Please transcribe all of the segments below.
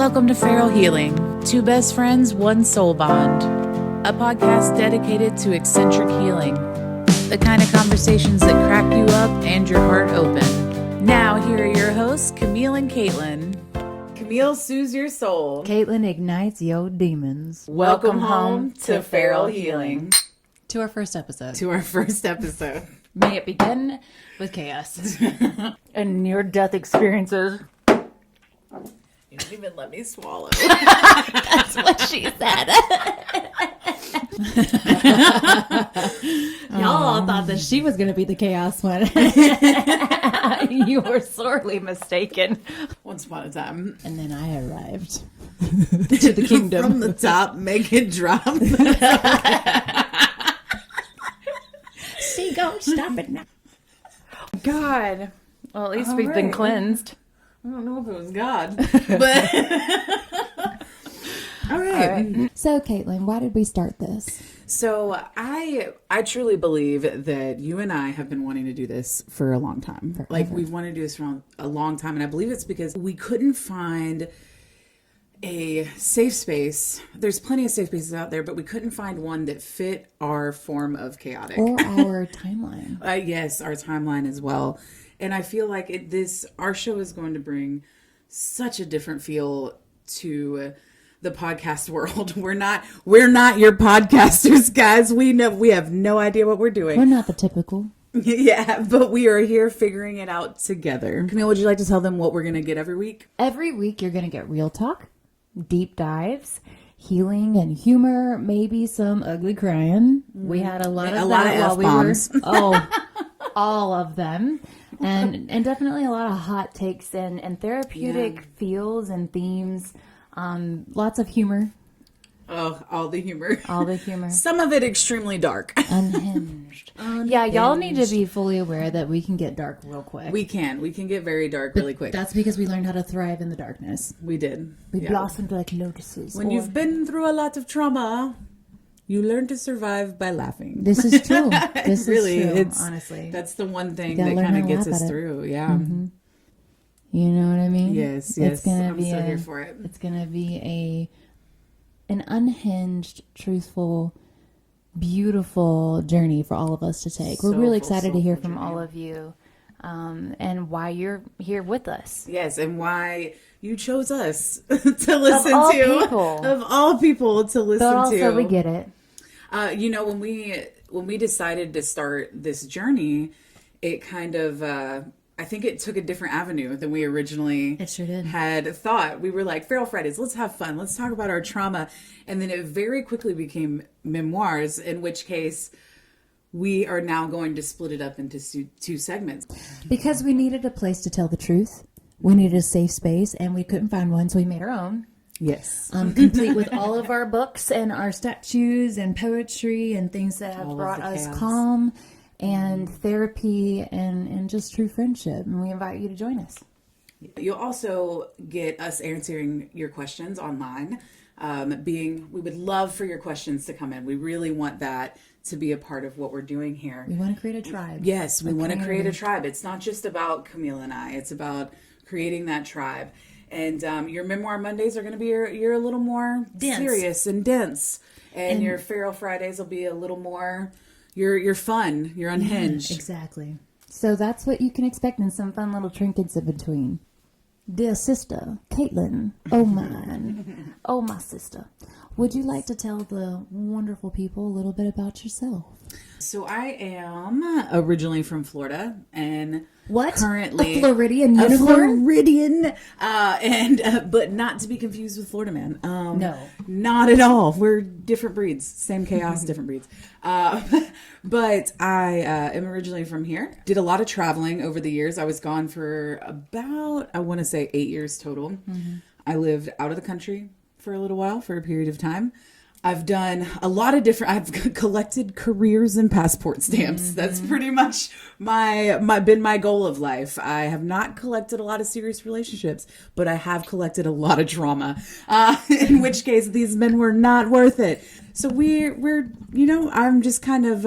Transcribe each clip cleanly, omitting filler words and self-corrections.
Welcome to Feral Healing, two best friends, one soul bond. A podcast dedicated to eccentric healing. The kind of conversations that crack you up and your heart open. Now, here are your hosts, Camille and Caitlin. Camille soothes your soul. Caitlin ignites your demons. Welcome home to Feral Healing. To our first episode. May it begin with chaos. And near-death experiences. You didn't even let me swallow. That's what she said. Y'all all thought that she was going to be the chaos one. You were sorely mistaken. Once upon a time. And then I arrived to the kingdom. From the top, make it drop. She gon' stop it now. God. Well, at least we've been cleansed. I don't know if it was God, but all right. So, Caitlin, why did we start this? So I truly believe that you and I have been wanting to do this for a long time. Forever. Like we've wanted to do this for a long time, and I believe it's because we couldn't find a safe space. There's plenty of safe spaces out there, but we couldn't find one that fit our form of chaotic Or our timeline. Yes, our timeline as well. And I feel like our show is going to bring such a different feel to the podcast world. We're not your podcasters, guys. We have no idea what we're doing. We're not the typical. Yeah, but we are here figuring it out together. Camille, would you like to tell them what we're going to get every week? Every week you're going to get real talk, deep dives, healing and humor, maybe some ugly crying. We had a lot of that while we were. Oh, all of them. And definitely a lot of hot takes and therapeutic feels and themes. Lots of humor. Oh, all the humor. All the humor. Some of it extremely dark. Unhinged. Yeah, y'all need to be fully aware that we can get dark real quick. We can get very dark really quick. That's because we learned how to thrive in the darkness. We did. We blossomed like lotuses. When you've been through a lot of trauma, you learn to survive by laughing. This is true. This really, is true, it's honestly. That's the one thing that kind of gets us through. Yeah. Mm-hmm. You know what I mean? Yes. It's gonna I'm be so here for it. It's going to be an unhinged, truthful, beautiful journey for all of us to take. We're really excited to hear from all of you and why you're here with us. Yes, and why you chose us to listen of all to. People. Of all people to listen but also to. We get it. When we decided to start this journey, it kind of I think it took a different avenue than we originally had thought. We were like, Feral Fridays, let's have fun. Let's talk about our trauma. And then it very quickly became memoirs, in which case we are now going to split it up into two segments. Because we needed a place to tell the truth. We needed a safe space, and we couldn't find one, so we made our own. Yes. Complete with all of our books and our statues and poetry and things that have brought us calm and therapy and just true friendship. And we invite you to join us. You'll also get us answering your questions online. We would love for your questions to come in. We really want that to be a part of what we're doing here. We want to create a tribe. Yes, we want to create a tribe. It's not just about Camille and I. It's about creating that tribe. And your Memoir Mondays are going to be you're a little more serious and dense. And your Feral Fridays will be a little more... You're fun. You're unhinged. Yeah, exactly. So that's what you can expect, and some fun little trinkets in between. Dear sister, Caitlin, oh mine, oh my sister, would you like to tell the wonderful people a little bit about yourself? So I am originally from Florida, and currently a Floridian unicorn? Floridian, but not to be confused with Florida Man. No, not at all. We're different breeds, same chaos, different breeds. But I am originally from here. Did a lot of traveling over the years. I was gone for about, I want to say 8 years total. Mm-hmm. I lived out of the country for a little while, for a period of time. I've done a lot of I've collected careers and passport stamps. Mm-hmm. That's pretty much been my goal of life. I have not collected a lot of serious relationships, but I have collected a lot of trauma, in which case these men were not worth it. So we're I'm just kind of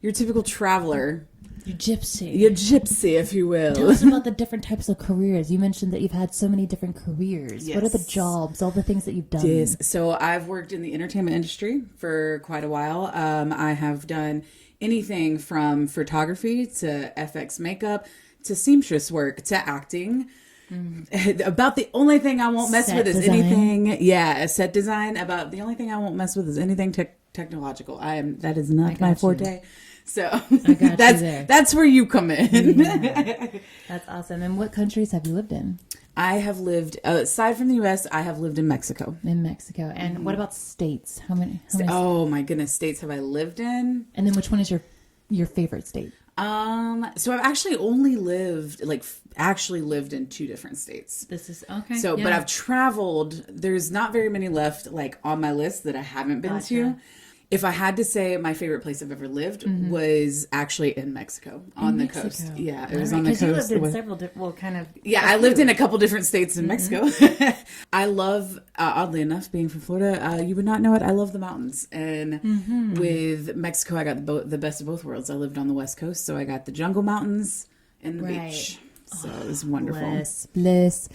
your typical traveler You're gypsy. You're gypsy, if you will. Tell us about the different types of careers. You mentioned that you've had so many different careers. Yes. What are the jobs, all the things that you've done? Yes. So I've worked in the entertainment industry for quite a while. I have done anything from photography to FX makeup to seamstress work to acting. About the only thing I won't mess Set with is design. anything, set design. About the only thing I won't mess with is anything technological. That is not my forte. So got that's where you come in. Yeah. That's awesome. And what countries have you lived in? I have lived, aside from the U.S., I have lived in Mexico. In Mexico. And what about states? How many? Oh my goodness, states have I lived in? And then which one is your favorite state? So I've actually only lived, actually lived in 2 different states. This is okay. So, but I've traveled. There's not very many left, on my list that I haven't been to. If I had to say my favorite place I've ever lived was actually in Mexico, on the coast. Yeah, it was on the coast. You lived in several, kind of. Yeah, I lived in a couple different states in Mexico. I love, oddly enough, being from Florida. You would not know it. I love the mountains. And with Mexico, I got the best of both worlds. I lived on the West Coast, so I got the jungle mountains and the beach. So it was wonderful. Bliss.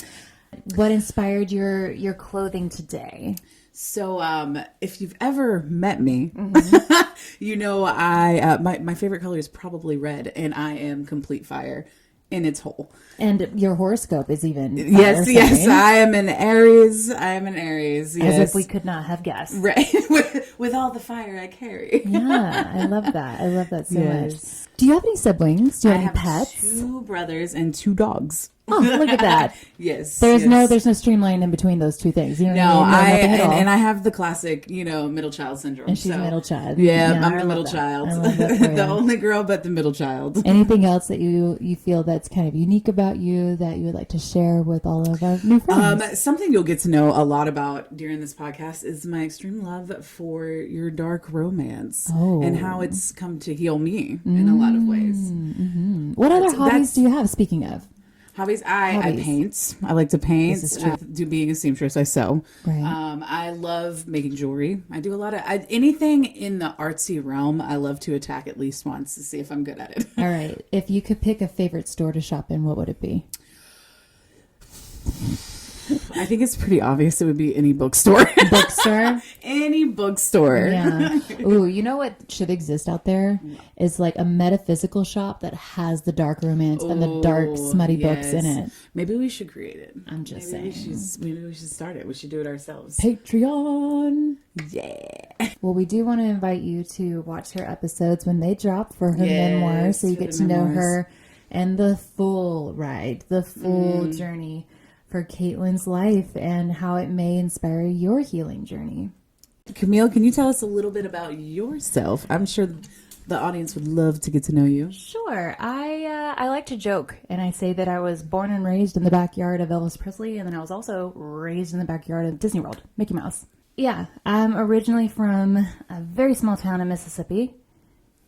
What inspired your clothing today? So, if you've ever met me, you know my favorite color is probably red, and I am complete fire in its whole. And your horoscope is even Yes, I am an Aries. Yes. As if we could not have guessed. Right, with all the fire I carry. Yeah, I love that. I love that so much. Do you have any siblings? Do you have any pets? 2 brothers and 2 dogs. Oh, look at that. Yes. There's no streamline in between those 2 things. You know no, what I mean? and I have the classic, middle child syndrome. And she's a middle child. Yeah, Yeah, I'm the middle child. I love that for The you. only girl, but the middle child. Anything else that you feel that's kind of unique about you that you would like to share with all of our new friends? Something you'll get to know a lot about during this podcast is my extreme love for your dark romance and how it's come to heal me in a lot of ways. What other hobbies do you have, speaking of? Hobbies. I paint. I like to paint. This is true. Being a seamstress, I sew. Right. I love making jewelry. I do a lot of anything in the artsy realm. I love to attack at least once to see if I'm good at it. All right. If you could pick a favorite store to shop in, what would it be? I think it's pretty obvious it would be any bookstore. Bookstore? Any bookstore. Yeah. Ooh, you know what should exist out there? Is like a metaphysical shop that has the dark romance and the dark smutty books in it. Maybe we should create it. I'm just saying. Maybe we should start it. We should do it ourselves. Patreon. Yeah. Well, we do want to invite you to watch her episodes when they drop for her memoir, so you get to know her and the full ride, the full journey for Caitlin's life and how it may inspire your healing journey. Camille, can you tell us a little bit about yourself? I'm sure the audience would love to get to know you. Sure. I like to joke, and I say that I was born and raised in the backyard of Elvis Presley, and then I was also raised in the backyard of Disney World, Mickey Mouse. Yeah, I'm originally from a very small town in Mississippi,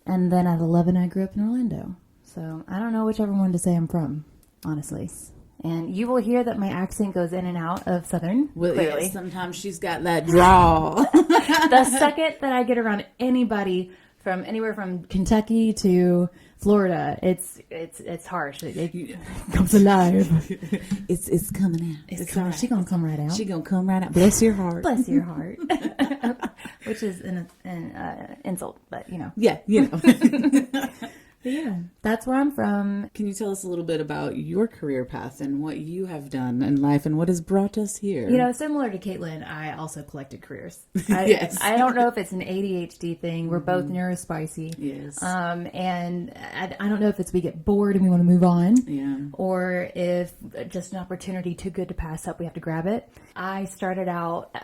and then at 11 I grew up in Orlando. So I don't know whichever one to say I'm from, honestly. And you will hear that my accent goes in and out of Southern, clearly. Yeah, sometimes she's got that drawl. The second that I get around anybody from anywhere from Kentucky to Florida, it's harsh. It comes alive. It's coming out. It's coming. She gonna come right out. She gonna come right out. Bless your heart. Bless your heart. Which is an insult, but you know. Yeah, you know. But yeah, that's where I'm from. Can you tell us a little bit about your career path and what you have done in life and what has brought us here? You know, similar to Caitlin, I also collected careers. Yes. I don't know if it's an ADHD thing. We're both neurospicy. Yes. And I don't know if it's we get bored and we want to move on. Yeah. Or if just an opportunity too good to pass up, we have to grab it. I started out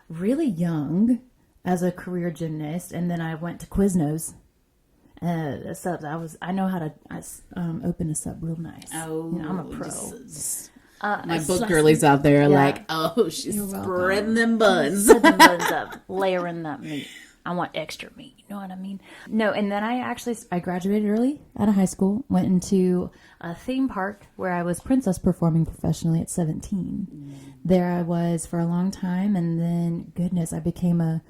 really young as a career gymnast, and then I went to Quiznos. Subs. I know how to open a sub real nice. Oh, you know, I'm a pro. My book girlies out there are like, oh, she's spreading them buns. Spreading buns up, layering that meat. I want extra meat. You know what I mean? No, and then I graduated early out of high school, went into a theme park where I was princess performing professionally at 17. There I was for a long time, and then, goodness, I became a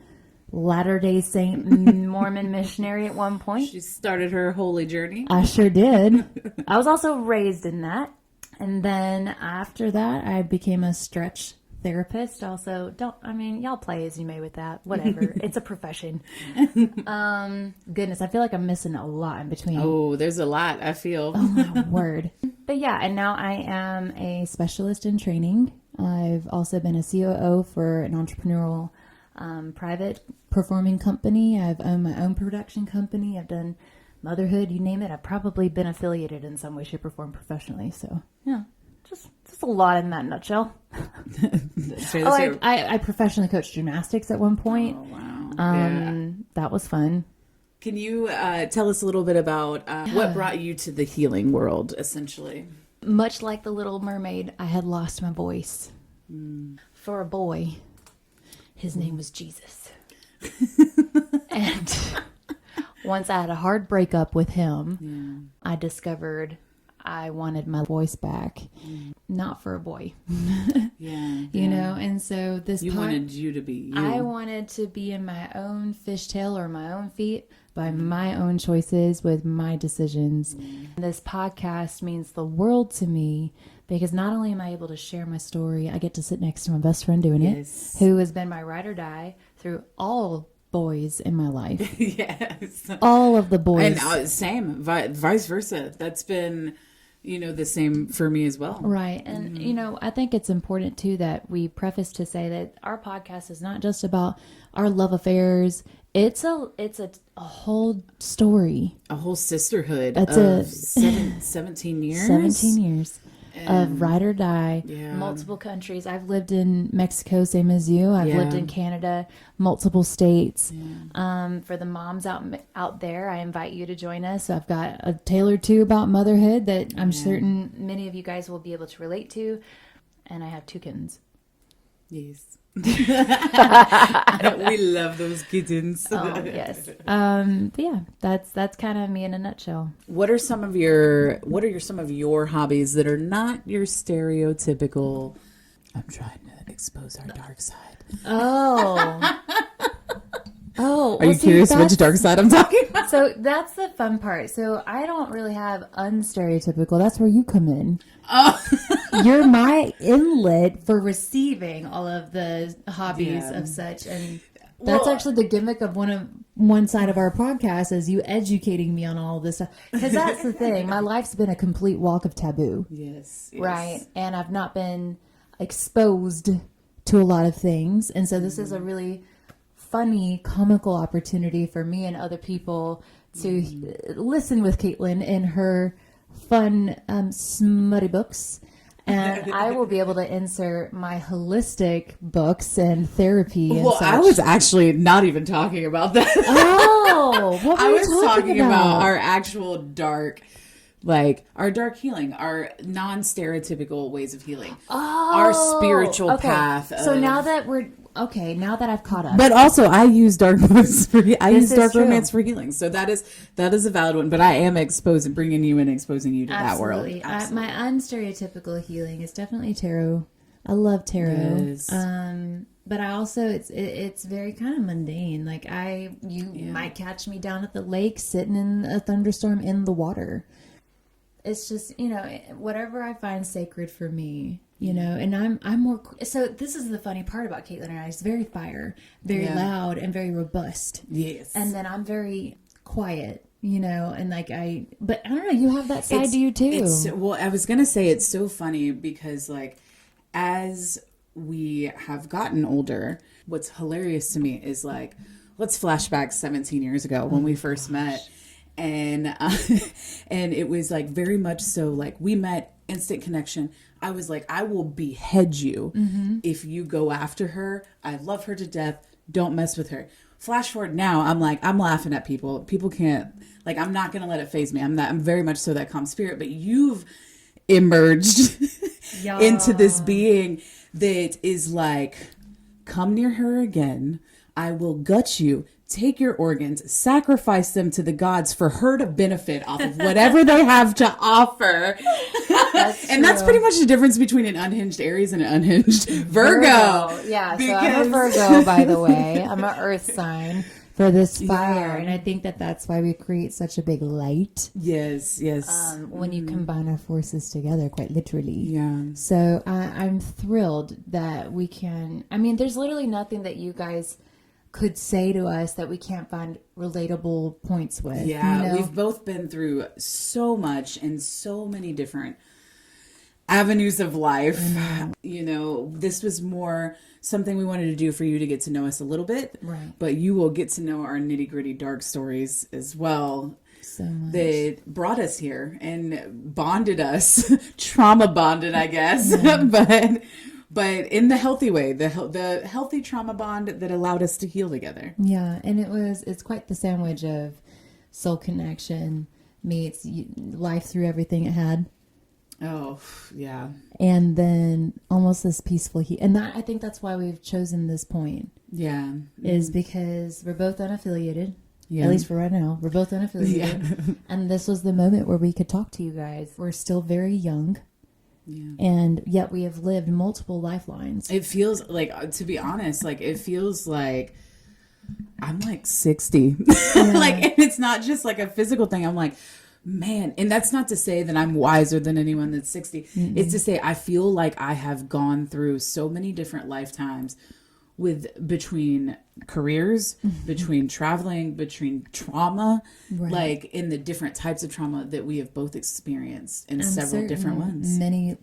Latter-day Saint Mormon missionary at one point. She started her holy journey. I sure did. I was also raised in that. And then after that, I became a stretch therapist. Also, y'all play as you may with that. Whatever. It's a profession. Goodness, I feel like I'm missing a lot in between. Oh, there's a lot, I feel. Oh, my word. But yeah, and now I am a specialist in training. I've also been a COO for an entrepreneurial private performing company. I've owned my own production company. I've done motherhood, you name it. I've probably been affiliated in some way, shape, or form professionally. So, yeah, just a lot in that nutshell. I professionally coached gymnastics at one point. Oh, wow. That was fun. Can you tell us a little bit about what brought you to the healing world, essentially? Much like the Little Mermaid, I had lost my voice. For a boy, his name was Jesus. And once I had a hard breakup with him, I discovered I wanted my voice back. Not for a boy. You know, and so you wanted you to be you. I wanted to be in my own fishtail or my own feet by my own choices with my decisions. This podcast means the world to me because not only am I able to share my story, I get to sit next to my best friend doing it, who has been my ride or die through all boys in my life. Yes. All of the boys. And same, vice versa. That's been, the same for me as well. Right. And, I think it's important, too, that we preface to say that our podcast is not just about our love affairs. It's a whole story. A whole sisterhood It's of 17 years. 17 years. Of ride or die, multiple countries. I've lived in Mexico, same as you. I've lived in Canada, multiple states. For the moms out there, I invite you to join us. I've got a tale or two about motherhood that I'm certain many of you guys will be able to relate to. And I have 2 kittens. Yes. We love those kittens. Oh, yes. But yeah, that's kind of me in a nutshell. What are some of your hobbies that are not your stereotypical? I'm trying to expose our dark side. Oh. Are you curious which dark side I'm talking about? So that's the fun part. So I don't really have unstereotypical. That's where you come in. Oh. You're my inlet for receiving all of the hobbies of such. And that's actually the gimmick of one side of our podcast is you educating me on all this stuff. Because that's the thing. My life's been a complete walk of taboo. Yes. Right. And I've not been exposed to a lot of things. And so this is a really funny, comical opportunity for me and other people to listen with Caitlin in her fun, smutty books. And I will be able to insert my holistic books and therapy. And such. I was actually not even talking about that. Oh, what were I you was talking about our actual dark, our dark healing, our non-stereotypical ways of healing, our spiritual path. So now that I've caught up. But also, I use dark books dark romance for healing. So that is a valid one. But I am bringing you in, exposing you to that world. Absolutely. My unstereotypical healing is definitely tarot. I love tarot. Yes. But I also it's very kind of mundane. You might catch me down at the lake sitting in a thunderstorm in the water. It's just, whatever I find sacred for me, and I'm more, so this is the funny part about Caitlin and I, is very very loud and very robust. Yes. And then I'm very quiet, and but I don't know, you have that side to you too. I was going to say it's so funny because as we have gotten older, what's hilarious to me is let's flash back 17 years ago when we first met. And it was very much so we met, instant connection. I was I will behead you if you go after her. I love her to death. Don't mess with her. Flash forward now, I'm I'm laughing at people. People can't, I'm not going to let it faze me. I'm very much so that calm spirit, but you've emerged into this being that is come near her again. I will gut you, take your organs, sacrifice them to the gods for her to benefit off of whatever they have to offer. And that's pretty much the difference between an unhinged Aries and an unhinged Virgo. Yeah, so I'm a Virgo, by the way. I'm an earth sign for this fire. And I think that that's why we create such a big light. Yes. When you combine our forces together, quite literally. Yeah. So I'm thrilled that we can, I mean, there's literally nothing that you guys could say to us that we can't find relatable points with. Yeah, you know? we've both been through so much and so many different avenues of life. You know, this was more something we wanted to do for you to get to know us a little bit. Right. But you will get to know our nitty gritty dark stories as well. So much. That brought us here and bonded us, trauma bonded, I guess. But in the healthy way, the healthy trauma bond that allowed us to heal together. Yeah, and it's quite the sandwich of soul connection meets life through everything it had. Oh, yeah. And then almost this peaceful and I think that's why we've chosen this point. Yeah. Is because we're both unaffiliated. Yeah. At least for right now. We're both unaffiliated. Yeah. And this was the moment where we could talk to you guys. We're still very young. Yeah. And yet we have lived multiple lifelines. It feels like, to be honest, like it feels like I'm like 60. Yeah. Like, and it's not just like a physical thing. I'm like, man, and that's not to say that I'm wiser than anyone that's 60. Mm-hmm. It's to say I feel like I have gone through so many different lifetimes between careers, between traveling, between trauma, like in the different types of trauma that we have both experienced in several different ones. Many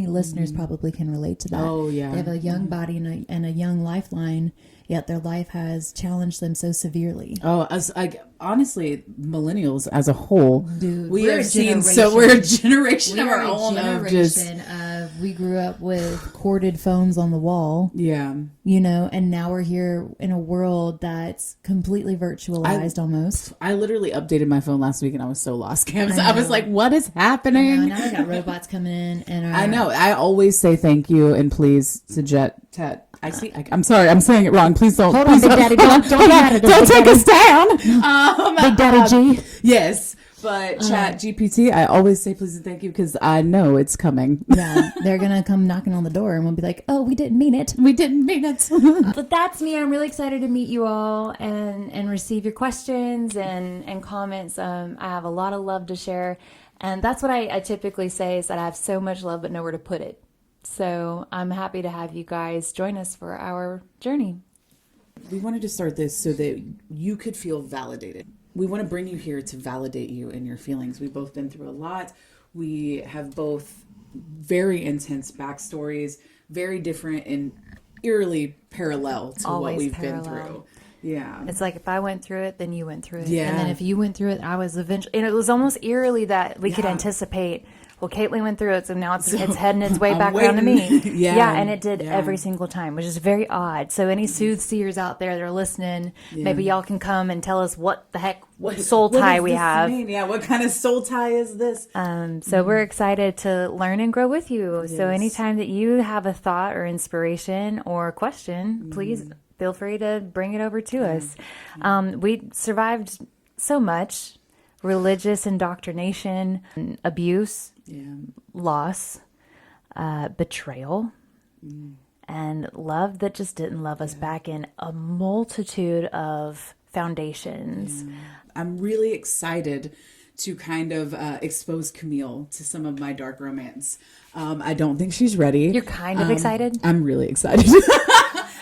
listeners probably can relate to that. Oh, yeah. They have a young body and a young lifeline, yet their life has challenged them so severely. Oh, honestly, millennials as a whole, dude, we're a generation of our own. We grew up with corded phones on the wall. Yeah. You know, and now we're here in a world that's completely virtualized almost. I literally updated my phone last week and I was so lost, Cam. I was like, what is happening? Now we got robots coming in. And I know. I always say thank you and please to Tet. I'm sorry. I'm saying it wrong. Please don't. Hold on, Big Daddy. Don't take us down. Big Daddy G. Yes. But Chat GPT, I always say please and thank you because I know it's coming. Yeah, they're going to come knocking on the door and we'll be like, oh, we didn't mean it. We didn't mean it. But that's me. I'm really excited to meet you all and receive your questions and comments. I have a lot of love to share. And that's what I typically say is that I have so much love but nowhere to put it. So I'm happy to have you guys join us for our journey. We wanted to start this so that you could feel validated. We want to bring you here to validate you in your feelings. We've both been through a lot. We have both very intense backstories, very different and eerily parallel to what we've been through. Yeah. It's like if I went through it, then you went through it. Yeah. And then if you went through it, I was eventually... And it was almost eerily that we could anticipate... Well, Caitlin went through it, so now it's heading its way back around to me. Yeah, and it did every single time, which is very odd. So any soothsayers out there that are listening, maybe y'all can come and tell us what the heck soul tie we have. Mean? Yeah, what kind of soul tie is this? So we're excited to learn and grow with you. Yes. So anytime that you have a thought or inspiration or question, please feel free to bring it over to us. We survived so much. Religious indoctrination, abuse, loss, betrayal, and love that just didn't love us back in a multitude of foundations. I'm really excited to kind of expose Camille to some of my dark romance. I don't think she's ready. You're kind of excited? I'm really excited.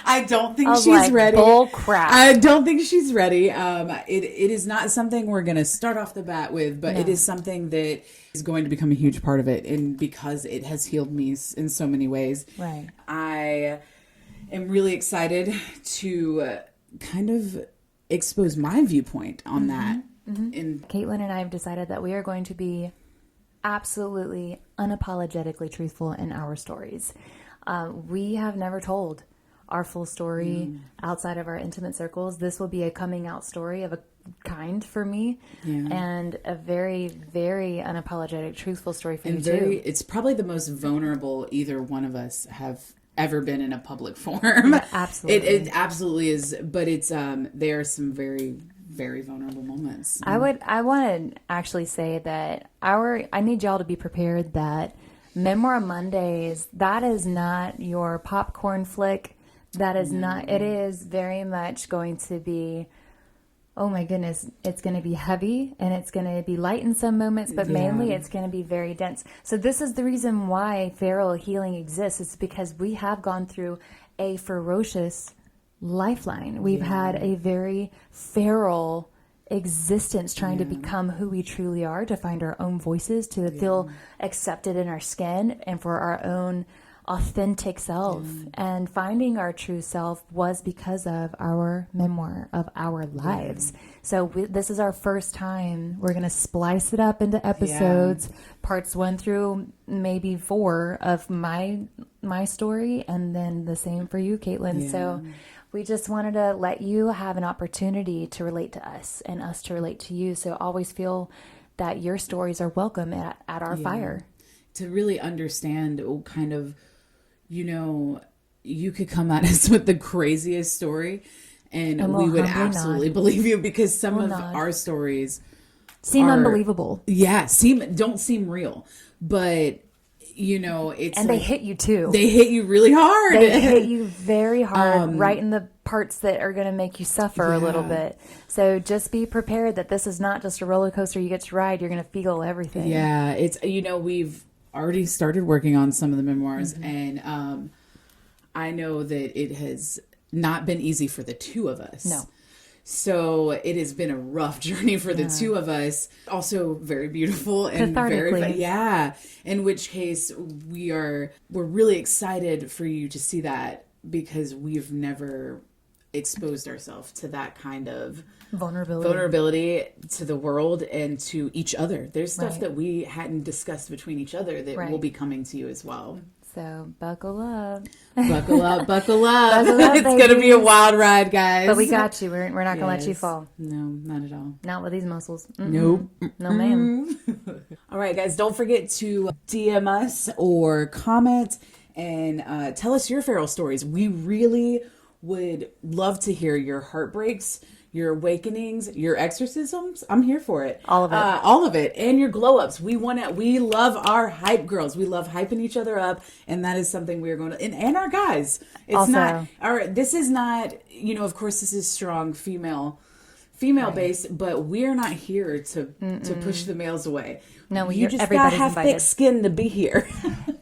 I don't think she's ready. Bull crap. I don't think she's ready. It is not something we're going to start off the bat with, but it is something that is going to become a huge part of it. And because it has healed me in so many ways, right. I am really excited to kind of expose my viewpoint on that. And Caitlin and I have decided that we are going to be absolutely unapologetically truthful in our stories. We have never told our full story outside of our intimate circles. This will be a coming out story of a kind for me, and a very, very unapologetic, truthful story for you too. It's probably the most vulnerable either one of us have ever been in a public forum. Yeah, absolutely. It absolutely is. But it's there are some very, very vulnerable moments. I want to actually say that I need y'all to be prepared that Memoir Mondays, that is not your popcorn flick. That is not, it is very much going to be, oh my goodness, it's going to be heavy and it's going to be light in some moments, but mainly it's going to be very dense. So this is the reason why feral healing exists. It's because we have gone through a ferocious lifeline. We've had a very feral existence trying to become who we truly are, to find our own voices, to feel accepted in our skin, and for our own authentic self. And finding our true self was because of our memoir of our lives. So this is our first time. We're going to splice it up into episodes, parts 1 through maybe 4 of my story, and then the same for you, Caitlin. So we just wanted to let you have an opportunity to relate to us and us to relate to you. So always feel that your stories are welcome at our fire. To really understand kind of, you could come at us with the craziest story and we would absolutely believe you, because some of our stories seem unbelievable. Yeah, don't seem real. But it's and they hit you too. They hit you really hard. They hit you very hard, right in the parts that are going to make you suffer a little bit. So just be prepared that this is not just a roller coaster you get to ride. You're going to feel everything. Yeah, it's we've already started working on some of the memoirs, and I know that it has not been easy for the two of us. No. So it has been a rough journey for the two of us. Also very beautiful and very in which case we're really excited for you to see that, because we've never exposed ourselves to that kind of vulnerability to the world and to each other. There's stuff that we hadn't discussed between each other that will be coming to you as well. So buckle up. Buckle up. It's going to be a wild ride, guys. But we got you. We're not going to let you fall. No, not at all. Not with these muscles. Nope. No, ma'am. All right, guys. Don't forget to DM us or comment and tell us your feral stories. We really would love to hear your heartbreaks, your awakenings, your exorcisms. I'm here for it. All of it. All of it. And your glow ups. We love our hype girls. We love hyping each other up. And that is something we are going to, and our guys. This is not, of course this is strong female based, but we're not here to push the males away. No, you just gotta have invited. thick skin to be here.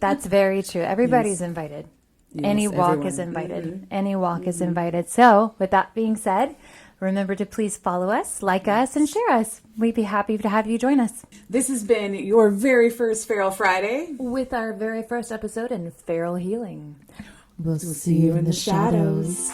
That's very true. Everybody's invited. Yes, Any walk is invited. Any walk is invited. So with that being said, remember to please follow us, like us, and share us. We'd be happy to have you join us. This has been your very first Feral Friday. With our very first episode in Feral Healing. We'll see you in the shadows.